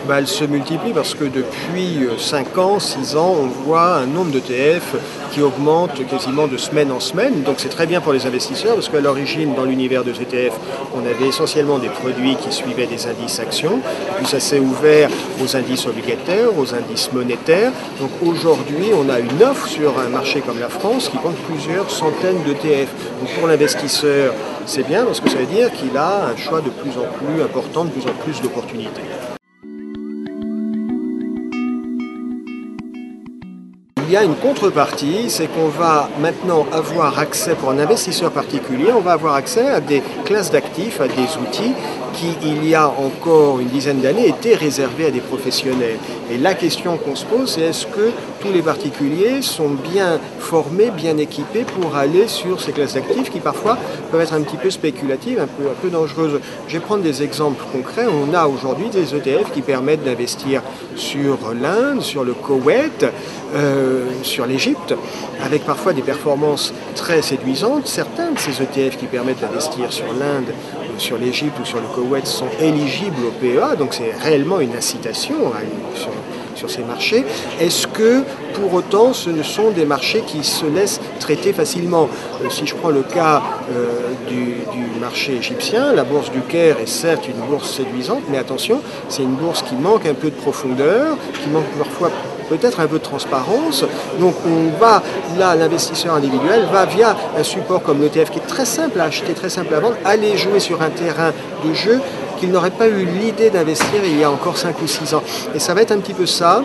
Bah, elle se multiplie parce que depuis 5 ans, 6 ans, on voit un nombre d'ETF qui augmente quasiment de semaine en semaine. Donc c'est très bien pour les investisseurs parce qu'à l'origine, dans l'univers des ETF, on avait essentiellement des produits qui suivaient des indices actions. Puis ça s'est ouvert aux indices obligataires, aux indices monétaires. Donc aujourd'hui, on a une offre sur un marché comme la France qui compte plusieurs centaines d'ETF. Donc pour l'investisseur, c'est bien parce que ça veut dire qu'il a un choix de plus en plus important, de plus en plus d'opportunités. Il y a une contrepartie, c'est qu'on va maintenant avoir accès, pour un investisseur particulier, on va avoir accès à des classes d'actifs, à des outils qui, il y a encore une dizaine d'années, étaient réservés à des professionnels. Et la question qu'on se pose, c'est est-ce que tous les particuliers sont bien formés, bien équipés pour aller sur ces classes d'actifs qui parfois peuvent être un petit peu spéculatives, un peu dangereuses. Je vais prendre des exemples concrets. On a aujourd'hui des ETF qui permettent d'investir sur l'Inde, sur le Koweït, sur l'Égypte, avec parfois des performances très séduisantes. Certains de ces ETF qui permettent d'investir sur l'Inde, sur l'Égypte ou sur le Koweït sont éligibles au PEA, donc c'est réellement une incitation sur ces marchés. Est-ce que pour autant ce ne sont des marchés qui se laissent traiter facilement? Si je prends le cas du marché égyptien, la bourse du Caire est certes une bourse séduisante, mais attention, c'est une bourse qui manque un peu de profondeur, qui manque parfois peut-être un peu de transparence. Donc on va, là, l'investisseur individuel va via un support comme l'ETF qui est très simple à acheter, très simple à vendre, aller jouer sur un terrain de jeu qu'il n'aurait pas eu l'idée d'investir il y a encore 5 ou 6 ans. Et ça va être un petit peu ça,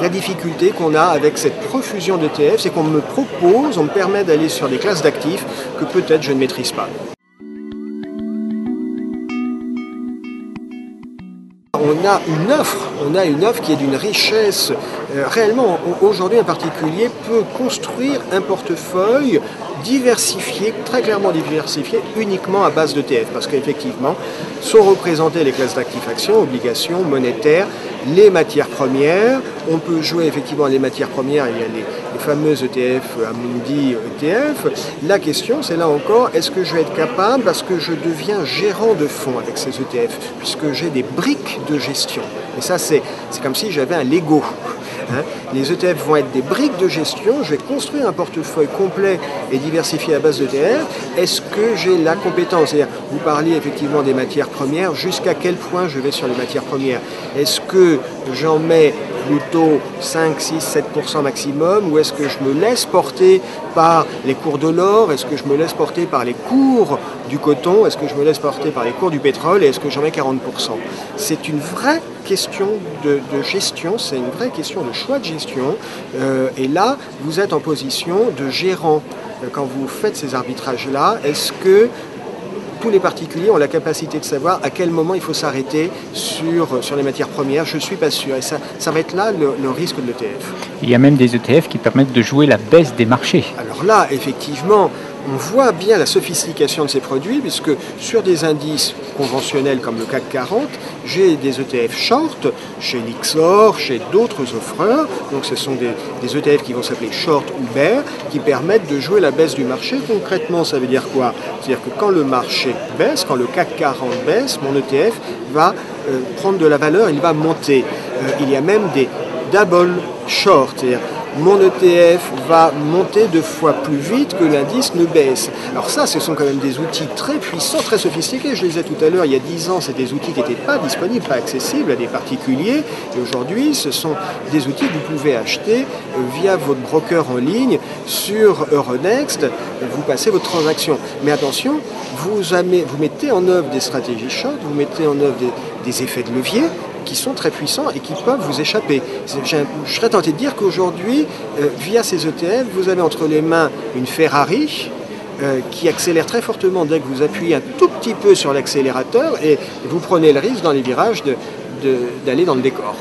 la difficulté qu'on a avec cette profusion d'ETF, c'est qu'on me propose, on me permet d'aller sur des classes d'actifs que peut-être je ne maîtrise pas. On a une offre qui est d'une richesse. Réellement, aujourd'hui, un particulier peut construire un portefeuille diversifié, très clairement diversifié, uniquement à base d'ETF. Parce qu'effectivement, sont représentées les classes d'actifs actions, obligations, monétaires, les matières premières. On peut jouer effectivement les matières premières, il y a les fameux ETF, Amundi ETF. La question, c'est là encore, est-ce que je vais être capable, parce que je deviens gérant de fonds avec ces ETF, puisque j'ai des briques de gestion. Et ça, c'est comme si j'avais un Lego. Les ETF vont être des briques de gestion, je vais construire un portefeuille complet et diversifié à base d'ETF. Est-ce que j'ai la compétence? C'est-à-dire, vous parliez effectivement des matières premières, jusqu'à quel point je vais sur les matières premières? Est-ce que j'en mets plutôt 5, 6, 7% maximum, ou est-ce que je me laisse porter par les cours de l'or? Est-ce que je me laisse porter par les cours du coton? Est-ce que je me laisse porter par les cours du pétrole? Et est-ce que j'en mets 40%? C'est une vraie question de gestion, c'est une vraie question de choix de gestion. Et là, vous êtes en position de gérant. Quand vous faites ces arbitrages-là, est-ce que tous les particuliers ont la capacité de savoir à quel moment il faut s'arrêter sur les matières premières? Je ne suis pas sûr. Et ça va être là le risque de l'ETF. Il y a même des ETF qui permettent de jouer la baisse des marchés. Alors là, effectivement, on voit bien la sophistication de ces produits, puisque sur des indices conventionnels comme le CAC 40, j'ai des ETF short chez Lyxor, chez d'autres offreurs. Donc ce sont des ETF qui vont s'appeler short ou bear, qui permettent de jouer la baisse du marché. Concrètement, ça veut dire quoi? C'est-à-dire que quand le marché baisse, quand le CAC 40 baisse, mon ETF va prendre de la valeur, il va monter. Il y a même des double short, c'est-à-dire mon ETF va monter 2 fois plus vite que l'indice ne baisse. Alors ça, ce sont quand même des outils très puissants, très sophistiqués. Je le disais tout à l'heure, il y a 10 ans, c'est des outils qui n'étaient pas disponibles, pas accessibles à des particuliers. Et aujourd'hui, ce sont des outils que vous pouvez acheter via votre broker en ligne sur Euronext. Vous passez votre transaction. Mais attention, vous mettez en œuvre des stratégies short, vous mettez en œuvre des effets de levier qui sont très puissants et qui peuvent vous échapper. Je serais tenté de dire qu'aujourd'hui, via ces ETF, vous avez entre les mains une Ferrari qui accélère très fortement dès que vous appuyez un tout petit peu sur l'accélérateur et vous prenez le risque dans les virages d'aller dans le décor.